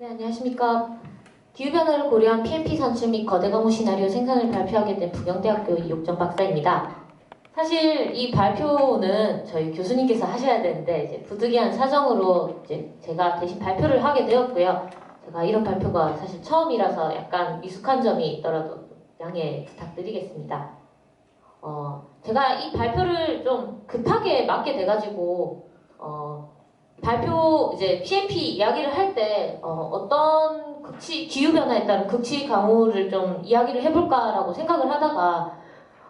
네, 안녕하십니까. 기후변화를 고려한 PMP 산출 및 거대 강우 시나리오 생산을 발표하게 된 부경대학교 이옥정 박사입니다. 사실 이 발표는 저희 교수님께서 하셔야 되는데 이제 부득이한 사정으로 이제 제가 대신 발표를 하게 되었고요. 제가 이런 발표가 사실 처음이라서 약간 미숙한 점이 있더라도 양해 부탁드리겠습니다. 제가 이 발표를 좀 급하게 맡게 돼가지고 발표 이제 PMP 이야기를 할 때 어떤 기후변화에 따른 극치 강우를 좀 이야기를 해볼까라고 생각을 하다가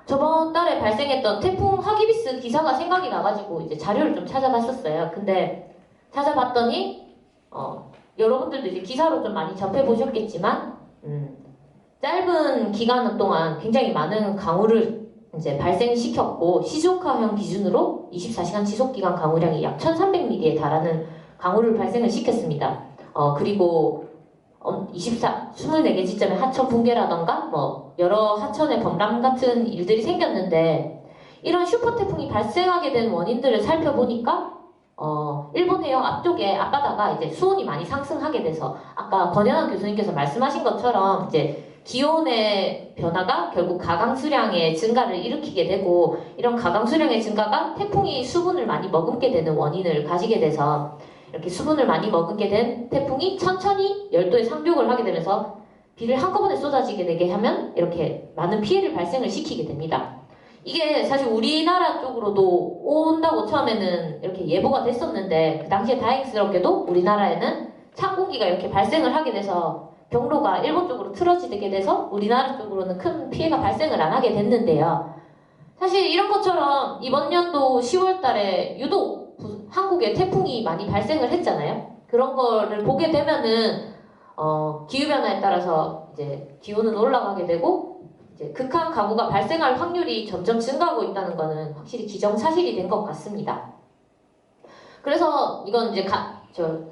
저번 달에 발생했던 태풍 하기비스 기사가 생각이 나가지고 이제 자료를 좀 찾아봤었어요. 근데 찾아봤더니 여러분들도 이제 기사로 좀 많이 접해보셨겠지만 짧은 기간 동안 굉장히 많은 강우를 이제 발생시켰고 시조카형 기준으로 24시간 지속기간 강우량이 약 1300mm에 달하는 강우를 발생을 시켰습니다. 그리고 24개 지점의 하천 붕괴라던가 뭐 여러 하천의 범람 같은 일들이 생겼는데 이런 슈퍼태풍이 발생하게 된 원인들을 살펴보니까 일본 해역 앞쪽에 앞바다가 이제 수온이 많이 상승하게 돼서 아까 권현환 교수님께서 말씀하신 것처럼 이제 기온의 변화가 결국 가강수량의 증가를 일으키게 되고 이런 가강수량의 증가가 태풍이 수분을 많이 머금게 되는 원인을 가지게 돼서 이렇게 수분을 많이 머금게 된 태풍이 천천히 열도에 상륙을 하게 되면서 비를 한꺼번에 쏟아지게 되게 하면 이렇게 많은 피해를 발생을 시키게 됩니다. 이게 사실 우리나라 쪽으로도 온다고 처음에는 이렇게 예보가 됐었는데 그 당시에 다행스럽게도 우리나라에는 찬 공기가 이렇게 발생을 하게 돼서 경로가 일본 쪽으로 틀어지게 돼서 우리나라 쪽으로는 큰 피해가 발생을 안 하게 됐는데요. 사실 이런 것처럼 이번 연도 10월 달에 유독 한국에 태풍이 많이 발생을 했잖아요. 그런 거를 보게 되면은 기후변화에 따라서 이제 기온은 올라가게 되고 이제 극한 가구가 발생할 확률이 점점 증가하고 있다는 거는 확실히 기정사실이 된 것 같습니다. 그래서 이건 이제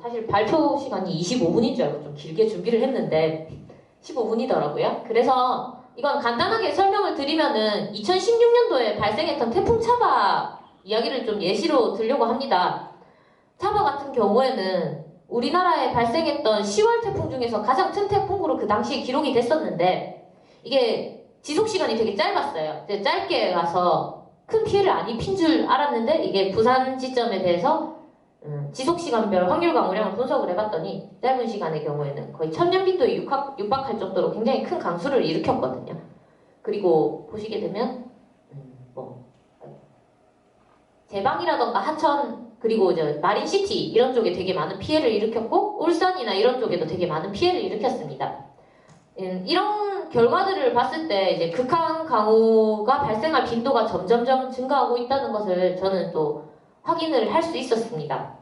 사실 발표 시간이 25분인 줄 알고 좀 길게 준비를 했는데 15분이더라고요. 그래서 이건 간단하게 설명을 드리면은 2016년도에 발생했던 태풍 차바 이야기를 좀 예시로 들려고 합니다. 차바 같은 경우에는 우리나라에 발생했던 10월 태풍 중에서 가장 큰 태풍으로 그 당시에 기록이 됐었는데 이게 지속시간이 되게 짧았어요. 짧게 가서 큰 피해를 안 입힌 줄 알았는데 이게 부산 지점에 대해서 지속시간별 확률 강우량을 분석을 해봤더니 짧은 시간의 경우에는 거의 1000년 빈도에 육박할 정도로 굉장히 큰 강수를 일으켰거든요. 그리고 보시게 되면 제방이라던가 하천 그리고 이제 마린시티 이런 쪽에 되게 많은 피해를 일으켰고 울산이나 이런 쪽에도 되게 많은 피해를 일으켰습니다. 이런 결과들을 봤을 때 이제 극한 강우가 발생할 빈도가 점점점 증가하고 있다는 것을 저는 또 확인을 할 수 있었습니다.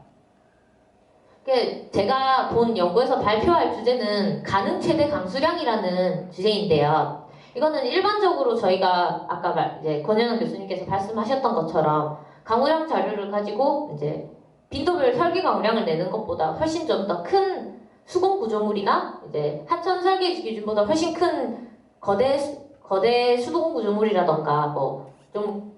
제가 본 연구에서 발표할 주제는 가능 최대 강수량이라는 주제인데요. 이거는 일반적으로 저희가 아까 이제 권현환 교수님께서 말씀하셨던 것처럼 강우량 자료를 가지고 이제 빈도별 설계 강우량을 내는 것보다 훨씬 좀 더 큰 수공 구조물이나 이제 하천 설계 기준보다 훨씬 큰 거대 수공 구조물이라던가 뭐 좀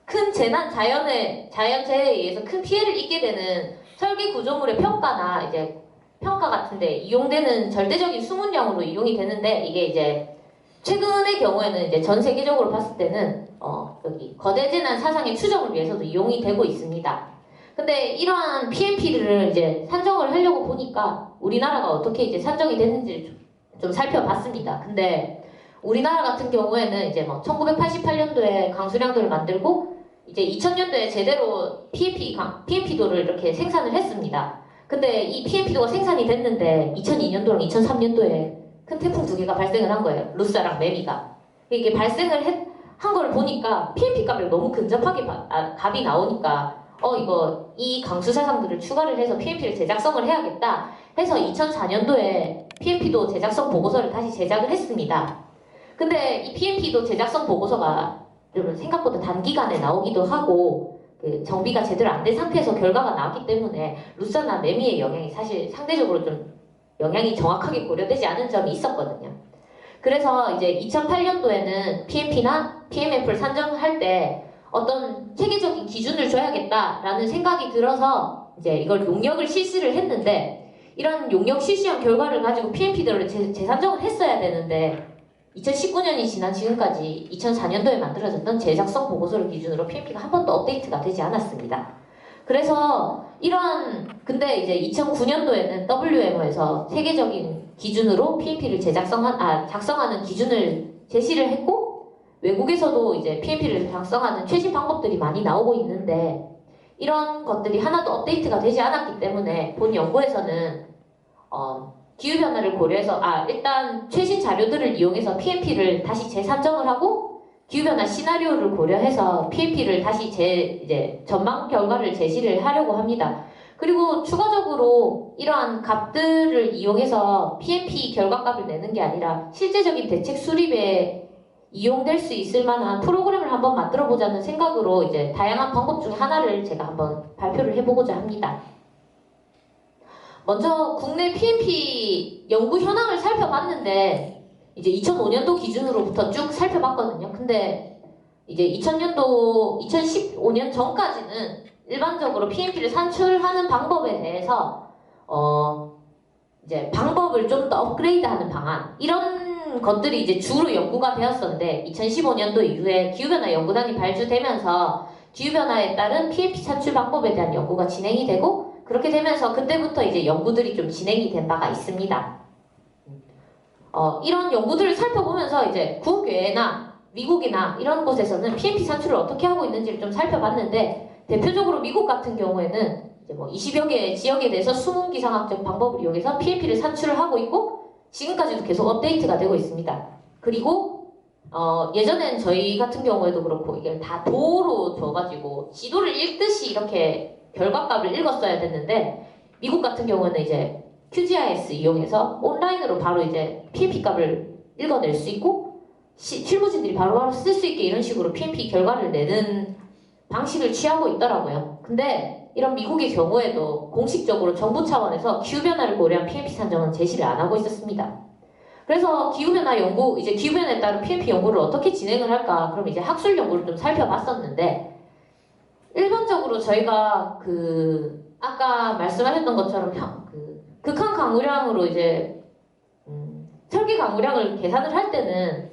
큰 자연재해에 의해서 큰 피해를 입게 되는 설계 구조물의 평가나 이제 평가 같은데 이용되는 절대적인 수문량으로 이용이 되는데 이게 이제 최근의 경우에는 이제 전 세계적으로 봤을 때는 여기 거대 재난 사상의 추정을 위해서도 이용이 되고 있습니다. 근데 이러한 PMP를 이제 산정을 하려고 보니까 우리나라가 어떻게 이제 산정이 됐는지를 좀 살펴봤습니다. 근데 우리나라 같은 경우에는 이제 뭐 1988년도에 강수량도를 만들고 이제 2000년도에 제대로 PMP도를 이렇게 생산을 했습니다. 근데 이 PMP도가 생산이 됐는데 2002년도랑 2003년도에 큰 태풍 2개가 발생을 한 거예요. 루사랑 매미가. 이게 발생을 한 걸 보니까 PMP 값이 너무 근접하게 값이 나오니까 이거 이 강수 사상들을 추가를 해서 PMP를 제작성을 해야겠다 해서 2004년도에 PMP도 제작성 보고서를 다시 제작을 했습니다. 근데 이 PMP도 제작성 보고서가 생각보다 단기간에 나오기도 하고 그 정비가 제대로 안 된 상태에서 결과가 나왔기 때문에 루사나 매미의 영향이 사실 상대적으로 좀 영향이 정확하게 고려되지 않은 점이 있었거든요. 그래서 이제 2008년도에는 PMP나 PMF를 산정할 때 어떤 체계적인 기준을 줘야겠다라는 생각이 들어서 이제 이걸 용역을 실시를 했는데 이런 용역 실시한 결과를 가지고 PMP들을 재산정을 했어야 되는데 2019년이 지난 지금까지 2004년도에 만들어졌던 제작성 보고서를 기준으로 PMP가 한 번도 업데이트가 되지 않았습니다. 그래서 근데 이제 2009년도에는 WMO에서 세계적인 기준으로 PMP를 작성하는 기준을 제시를 했고, 외국에서도 이제 PMP를 작성하는 최신 방법들이 많이 나오고 있는데, 이런 것들이 하나도 업데이트가 되지 않았기 때문에 본 연구에서는 기후변화를 고려해서 일단 최신 자료들을 이용해서 PMP를 다시 재산정을 하고 기후변화 시나리오를 고려해서 PMP를 다시 이제 전망 결과를 제시를 하려고 합니다. 그리고 추가적으로 이러한 값들을 이용해서 PMP 결과값을 내는 게 아니라 실제적인 대책 수립에 이용될 수 있을 만한 프로그램을 한번 만들어 보자는 생각으로 이제 다양한 방법 중 하나를 제가 한번 발표를 해보고자 합니다. 먼저 국내 PMP 연구 현황을 살펴봤는데 이제 2005년도 기준으로부터 쭉 살펴봤거든요. 근데 이제 2015년 전까지는 일반적으로 PMP를 산출하는 방법에 대해서 이제 방법을 좀 더 업그레이드하는 방안 이런 것들이 이제 주로 연구가 되었었는데 2015년도 이후에 기후변화 연구단이 발주되면서 기후변화에 따른 PMP 산출 방법에 대한 연구가 진행이 되고 그렇게 되면서 그때부터 이제 연구들이 좀 진행이 된 바가 있습니다. 이런 연구들을 살펴보면서 이제 국외나 미국이나 이런 곳에서는 PMP 산출을 어떻게 하고 있는지를 좀 살펴봤는데 대표적으로 미국 같은 경우에는 이제 뭐 20여 개의 지역에 대해서 수문 기상학적 방법을 이용해서 PMP를 산출을 하고 있고 지금까지도 계속 업데이트가 되고 있습니다. 그리고 예전엔 저희 같은 경우에도 그렇고 이게 다 도로 줘가지고 지도를 읽듯이 이렇게 결과값을 읽었어야 됐는데 미국 같은 경우는 이제 QGIS 이용해서 온라인으로 바로 이제 PMP 값을 읽어낼 수 있고 실무진들이 바로바로 쓸 수 있게 이런 식으로 PMP 결과를 내는 방식을 취하고 있더라고요. 근데 이런 미국의 경우에도 공식적으로 정부 차원에서 기후변화를 고려한 PMP 산정은 제시를 안 하고 있었습니다. 그래서 기후변화에 따른 PMP 연구를 어떻게 진행을 할까? 그럼 이제 학술 연구를 좀 살펴봤었는데 일반적으로 저희가 아까 말씀하셨던 것처럼 극한 강우량으로 이제 설계 강우량을 계산을 할 때는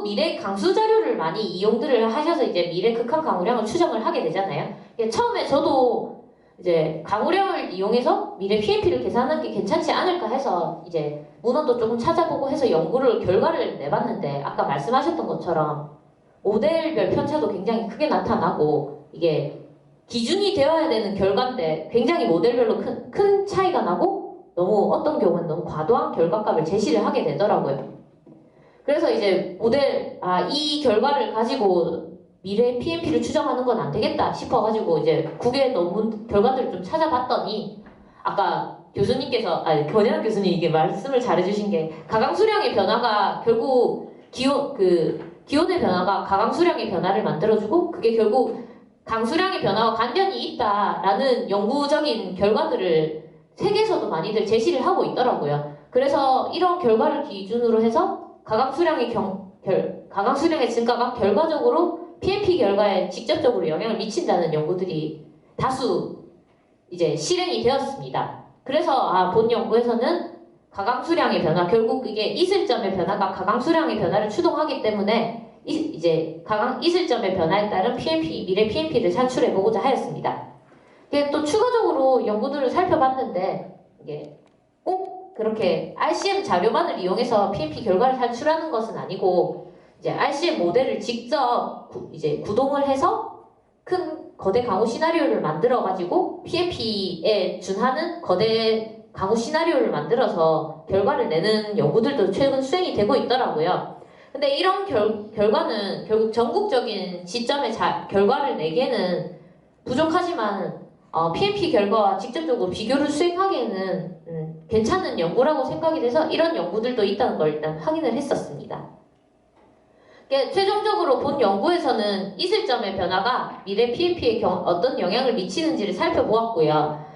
미래 강수 자료를 많이 이용들을 하셔서 이제 미래 극한 강우량을 추정을 하게 되잖아요. 처음에 저도 이제 강우량을 이용해서 미래 PMP를 계산하는 게 괜찮지 않을까 해서 이제 문헌도 조금 찾아보고 해서 결과를 내봤는데 아까 말씀하셨던 것처럼 모델별 편차도 굉장히 크게 나타나고 이게 기준이 되어야 되는 결과인데 굉장히 모델별로 큰 차이가 나고 어떤 경우는 너무 과도한 결과값을 제시를 하게 되더라고요. 그래서 이제 이 결과를 가지고 미래 PMP를 추정하는 건 안 되겠다 싶어가지고 이제 국외 논문 결과들을 좀 찾아봤더니 아까 권현학 교수님 이게 말씀을 잘해주신 게 가강수량의 변화가 결국 기온의 변화가 가강수량의 변화를 만들어주고 그게 결국 강수량의 변화와 관련이 있다라는 연구적인 결과들을 세계에서도 많이들 제시를 하고 있더라고요. 그래서 이런 결과를 기준으로 해서 가강수량의 증가가 결과적으로 PMP 결과에 직접적으로 영향을 미친다는 연구들이 다수 이제 실행이 되었습니다. 그래서 본 연구에서는 가강수량의 변화, 결국 이게 이슬점의 변화가 가강수량의 변화를 추동하기 때문에 이제 이슬점의 변화에 따른 미래 PMP를 산출해보고자 하였습니다. 또 추가적으로 연구들을 살펴봤는데 이게 꼭 그렇게 RCM 자료만을 이용해서 PMP 결과를 산출하는 것은 아니고 이제 RCM 모델을 직접 이제 구동을 해서 큰 거대 강우 시나리오를 만들어가지고 PMP에 준하는 거대 강우 시나리오를 만들어서 결과를 내는 연구들도 최근 수행이 되고 있더라고요. 근데 이런 결과는 결국 전국적인 지점의 결과를 내기에는 부족하지만 PMP 결과와 직접적으로 비교를 수행하기에는 괜찮은 연구라고 생각이 돼서 이런 연구들도 있다는 걸 일단 확인을 했었습니다. 최종적으로 본 연구에서는 이슬점의 변화가 미래 PMP에 어떤 영향을 미치는지를 살펴보았고요.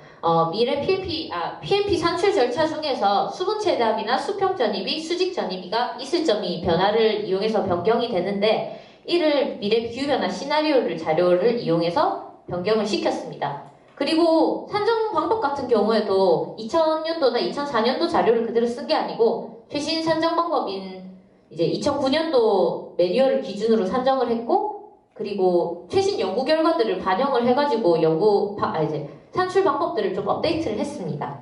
미래 PMP 산출 절차 중에서 수분 최대압이나 수평 전입이, 수직 전입이가 이슬점이 변화를 이용해서 변경이 되는데 이를 미래 기후변화 시나리오를 자료를 이용해서 변경을 시켰습니다. 그리고 산정 방법 같은 경우에도 2000년도나 2004년도 자료를 그대로 쓴 게 아니고 최신 산정 방법인 이제 2009년도 매뉴얼을 기준으로 산정을 했고, 그리고 최신 연구 결과들을 반영을 해가지고 이제 산출 방법들을 좀 업데이트를 했습니다.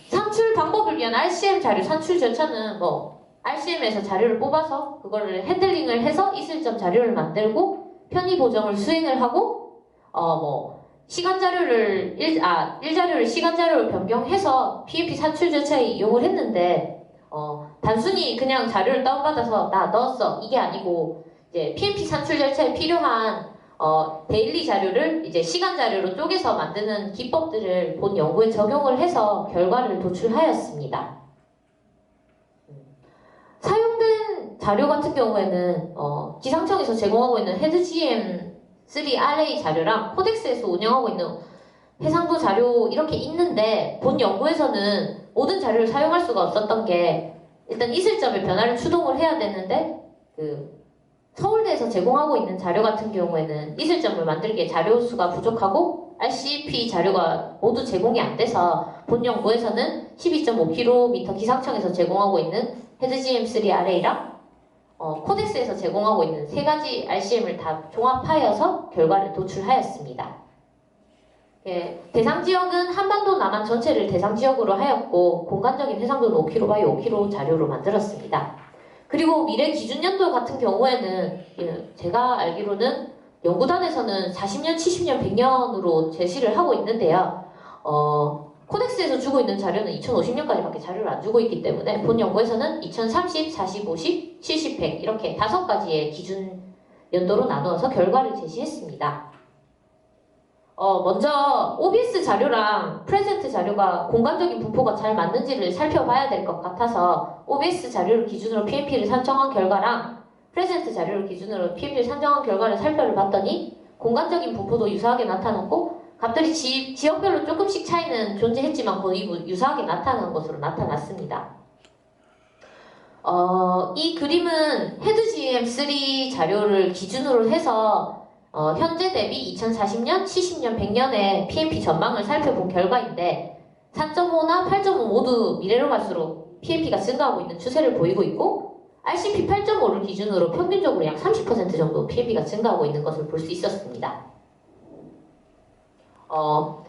산출 방법을 위한 RCM 자료 산출 절차는 RCM에서 자료를 뽑아서 그거를 핸들링을 해서 이슬점 자료를 만들고 편의 보정을 수행을 하고 시간 자료를 일자료를 시간 자료로 변경해서 PMP 산출 절차에 이용을 했는데 단순히 그냥 자료를 다운받아서 나 넣었어 이게 아니고 이제 PMP 산출 절차에 필요한 데일리 자료를 이제 시간 자료로 쪼개서 만드는 기법들을 본 연구에 적용을 해서 결과를 도출하였습니다. 사용된 자료 같은 경우에는 기상청에서 제공하고 있는 헤드GM3RA 자료랑 코덱스에서 운영하고 있는 해상도 자료 이렇게 있는데, 본 연구에서는 모든 자료를 사용할 수가 없었던 게, 일단 이슬점의 변화를 추동을 해야 되는데 서울대에서 제공하고 있는 자료 같은 경우에는 이슬점을 만들기에 자료 수가 부족하고 RCP 자료가 모두 제공이 안 돼서 본 연구에서는 12.5km 기상청에서 제공하고 있는 헤드GM3RA랑 코덱스에서 제공하고 있는 세 가지 RCM을 다 종합하여서 결과를 도출하였습니다. 대상 지역은 한반도 남한 전체를 대상 지역으로 하였고, 공간적인 해상도는 5km/5km 자료로 만들었습니다. 그리고 미래 기준 연도 같은 경우에는 제가 알기로는 연구단에서는 40년, 70년, 100년으로 제시를 하고 있는데요. 코덱스에서 주고 있는 자료는 2050년까지밖에 자료를 안 주고 있기 때문에 본 연구에서는 2030, 40, 50, 70, 100 이렇게 5가지의 기준 연도로 나누어서 결과를 제시했습니다. 먼저 OBS 자료랑 프레젠트 자료가 공간적인 분포가 잘 맞는지를 살펴봐야 될 것 같아서 OBS 자료를 기준으로 PMP를 산정한 결과랑 프레젠트 자료를 기준으로 PMP를 산정한 결과를 살펴봤더니 공간적인 분포도 유사하게 나타났고, 값들이 지역별로 조금씩 차이는 존재했지만 거의 유사하게 나타나는 것으로 나타났습니다. 이 그림은 헤드GM3 자료를 기준으로 해서 현재 대비 2040년, 70년, 100년의 PMP 전망을 살펴본 결과인데 4.5나 8.5 모두 미래로 갈수록 PMP가 증가하고 있는 추세를 보이고 있고, RCP 8.5를 기준으로 평균적으로 약 30% 정도 PMP가 증가하고 있는 것을 볼 수 있었습니다.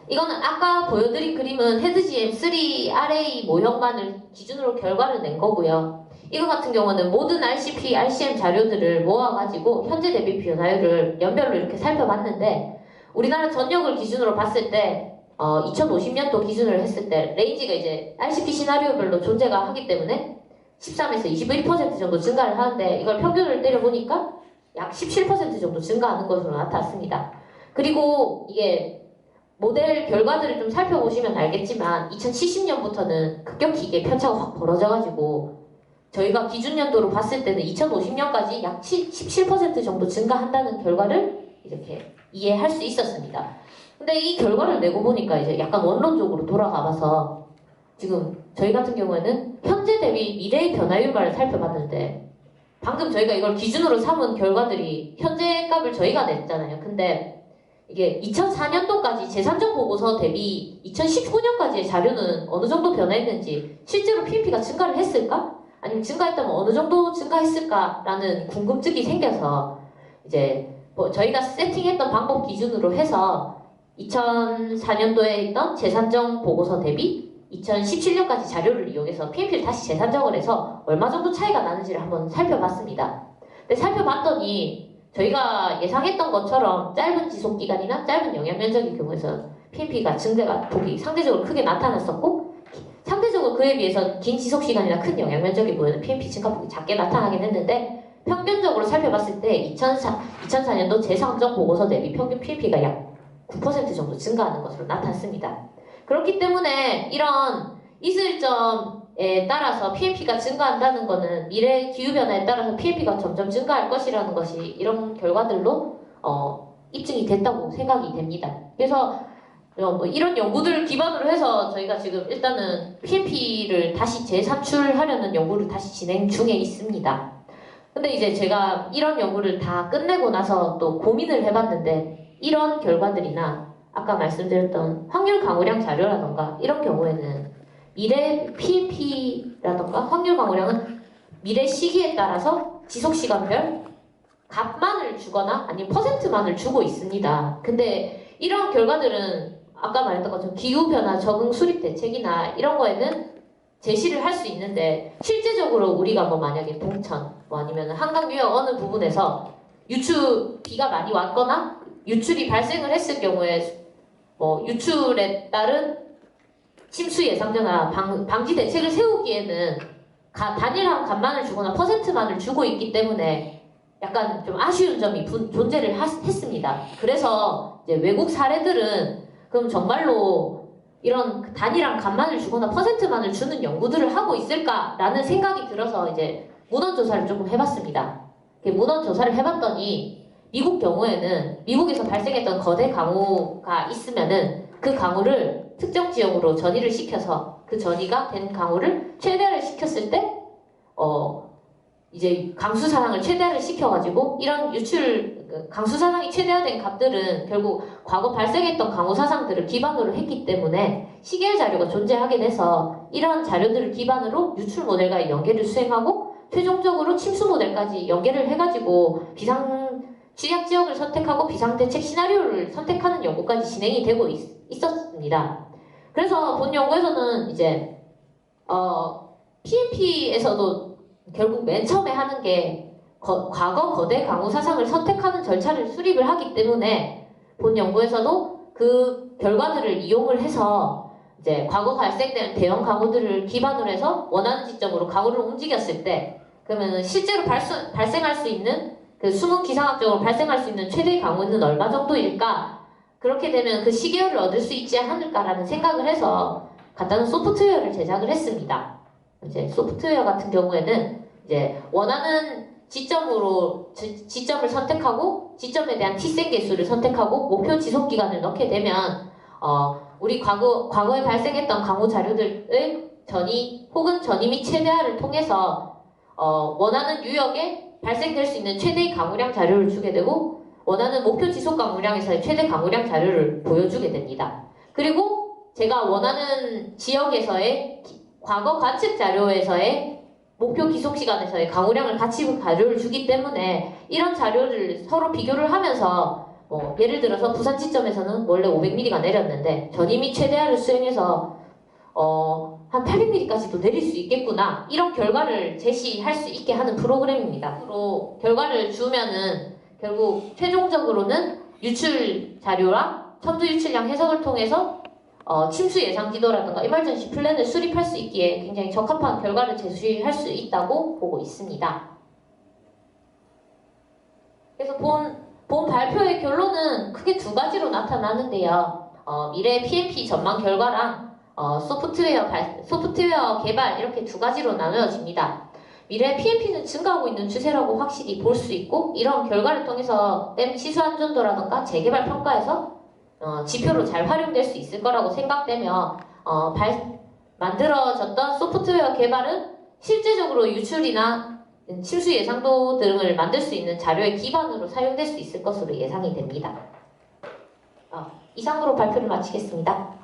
이거는 아까 보여드린 그림은 헤드GM3RA 모형만을 기준으로 결과를 낸 거고요. 이거 같은 경우는 모든 RCP, RCM 자료들을 모아가지고 현재 대비 변화율을 연별로 이렇게 살펴봤는데, 우리나라 전역을 기준으로 봤을 때 2050년도 기준으로 했을 때 레인지가 이제 RCP 시나리오별로 존재가 하기 때문에 13에서 21% 정도 증가를 하는데, 이걸 평균을 때려보니까 약 17% 정도 증가하는 것으로 나타났습니다. 그리고 이게 모델 결과들을 좀 살펴보시면 알겠지만 2070년부터는 급격히 이게 편차가 확 벌어져가지고 저희가 기준 연도로 봤을 때는 2050년까지 약 17% 정도 증가한다는 결과를 이렇게 이해할 수 있었습니다. 근데 이 결과를 내고 보니까 이제 약간 원론적으로 돌아가봐서 지금 저희 같은 경우에는 현재 대비 미래의 변화율만을 살펴봤는데, 방금 저희가 이걸 기준으로 삼은 결과들이 현재 값을 저희가 냈잖아요. 근데 이게 2004년도까지 재산적 보고서 대비 2019년까지의 자료는 어느 정도 변화했는지, 실제로 PMP가 증가를 했을까? 아니면 증가했다면 어느 정도 증가했을까라는 궁금증이 생겨서 이제 저희가 세팅했던 방법 기준으로 해서 2004년도에 있던 재산정 보고서 대비 2017년까지 자료를 이용해서 PMP를 다시 재산정을 해서 얼마 정도 차이가 나는지를 한번 살펴봤습니다. 근데 살펴봤더니 저희가 예상했던 것처럼 짧은 지속기간이나 짧은 영향 면적의 경우에서 PMP가 증가가 폭이 상대적으로 크게 나타났었고, 상대적으로 그에 비해서 긴 지속시간이나 큰 영향 면적의 경우에는 PMP 증가폭이 작게 나타나긴 했는데, 평균적으로 살펴봤을 때 2004년도 재상정 보고서 대비 평균 PMP가 약 9% 정도 증가하는 것으로 나타났습니다. 그렇기 때문에 이런 이슬점에 따라서 PMP가 증가한다는 것은 미래 기후변화에 따라서 PMP가 점점 증가할 것이라는 것이 이런 결과들로 입증이 됐다고 생각이 됩니다. 그래서 이런 연구들을 기반으로 해서 저희가 지금 일단은 PMP를 다시 재산출하려는 연구를 다시 진행 중에 있습니다. 근데 이제 제가 이런 연구를 다 끝내고 나서 또 고민을 해봤는데, 이런 결과들이나 아까 말씀드렸던 확률 강우량 자료라던가 이런 경우에는 미래 PMP라던가 확률 강우량은 미래 시기에 따라서 지속 시간별 값만을 주거나 아니면 퍼센트만을 주고 있습니다. 근데 이런 결과들은 아까 말했던 것처럼 기후변화 적응 수립 대책이나 이런 거에는 제시를 할 수 있는데 실제적으로 우리가 뭐 만약에 동천 뭐 아니면 한강 유역 어느 부분에서 비가 많이 왔거나 유출이 발생을 했을 경우에 뭐 유출에 따른 침수 예상자나 방지 대책을 세우기에는 단일한 값만을 주거나 퍼센트만을 주고 있기 때문에 약간 좀 아쉬운 점이 존재를 했습니다. 그래서 이제 외국 사례들은 그럼 정말로 이런 단일한 값만을 주거나 퍼센트만을 주는 연구들을 하고 있을까라는 생각이 들어서 이제 문헌 조사를 조금 해봤습니다. 문헌 조사를 해봤더니 미국 경우에는 미국에서 발생했던 거대 강우가 있으면은 그 강우를 특정 지역으로 전이를 시켜서 그 전이가 된 강우를 최대화를 시켰을 때 이제 강수 사상을 최대화를 시켜가지고 이런 강수 사상이 최대화된 값들은 결국 과거 발생했던 강우 사상들을 기반으로 했기 때문에 시계열 자료가 존재하게 돼서 이런 자료들을 기반으로 유출 모델과의 연계를 수행하고 최종적으로 침수 모델까지 연계를 해가지고 취약 지역을 선택하고 비상대책 시나리오를 선택하는 연구까지 진행이 되고 있었습니다. 그래서 본 연구에서는 이제 PMP에서도 결국 맨 처음에 하는 게 과거 거대 강우 사상을 선택하는 절차를 수립을 하기 때문에 본 연구에서도 그 결과들을 이용을 해서 이제 과거 발생된 대형 강우들을 기반으로 해서 원하는 지점으로 강우를 움직였을 때 그러면 실제로 발생할 수 있는 그 수문 기상학적으로 발생할 수 있는 최대 강우는 얼마 정도일까? 그렇게 되면 그 시계열을 얻을 수 있지 않을까라는 생각을 해서 간단한 소프트웨어를 제작을 했습니다. 이제 소프트웨어 같은 경우에는 이제 원하는 지점을 선택하고 지점에 대한 T생 개수를 선택하고 목표 지속 기간을 넣게 되면 우리 과거에 발생했던 강우 자료들의 전이 혹은 전이 및 최대화를 통해서 원하는 유역에 발생될 수 있는 최대의 강우량 자료를 주게 되고 원하는 목표 지속 강우량에서의 최대 강우량 자료를 보여주게 됩니다. 그리고 제가 원하는 지역에서의 과거 관측 자료에서의 목표 기속 시간에서의 강우량을 같이 자료를 주기 때문에 이런 자료를 서로 비교를 하면서 예를 들어서 부산 지점에서는 원래 500mm가 내렸는데 전이 및 최대화를 수행해서 한 800mm까지도 내릴 수 있겠구나 이런 결과를 제시할 수 있게 하는 프로그램입니다. 결과를 주면은 결국 최종적으로는 유출 자료랑 첨부 유출량 해석을 통해서 침수 예상 지도라든가 이멀전시 플랜을 수립할 수 있기에 굉장히 적합한 결과를 제시할 수 있다고 보고 있습니다. 그래서 본 발표의 결론은 크게 두 가지로 나타나는데요. 미래 PMP 전망 결과랑 소프트웨어 개발 이렇게 두 가지로 나누어집니다. 미래 PMP는 증가하고 있는 추세라고 확실히 볼 수 있고 이런 결과를 통해서 댐 치수 안전도라든가 재개발 평가에서 지표로 잘 활용될 수 있을 거라고 생각되며 만들어졌던 소프트웨어 개발은 실제적으로 유출이나 침수 예상도 등을 만들 수 있는 자료의 기반으로 사용될 수 있을 것으로 예상이 됩니다. 이상으로 발표를 마치겠습니다.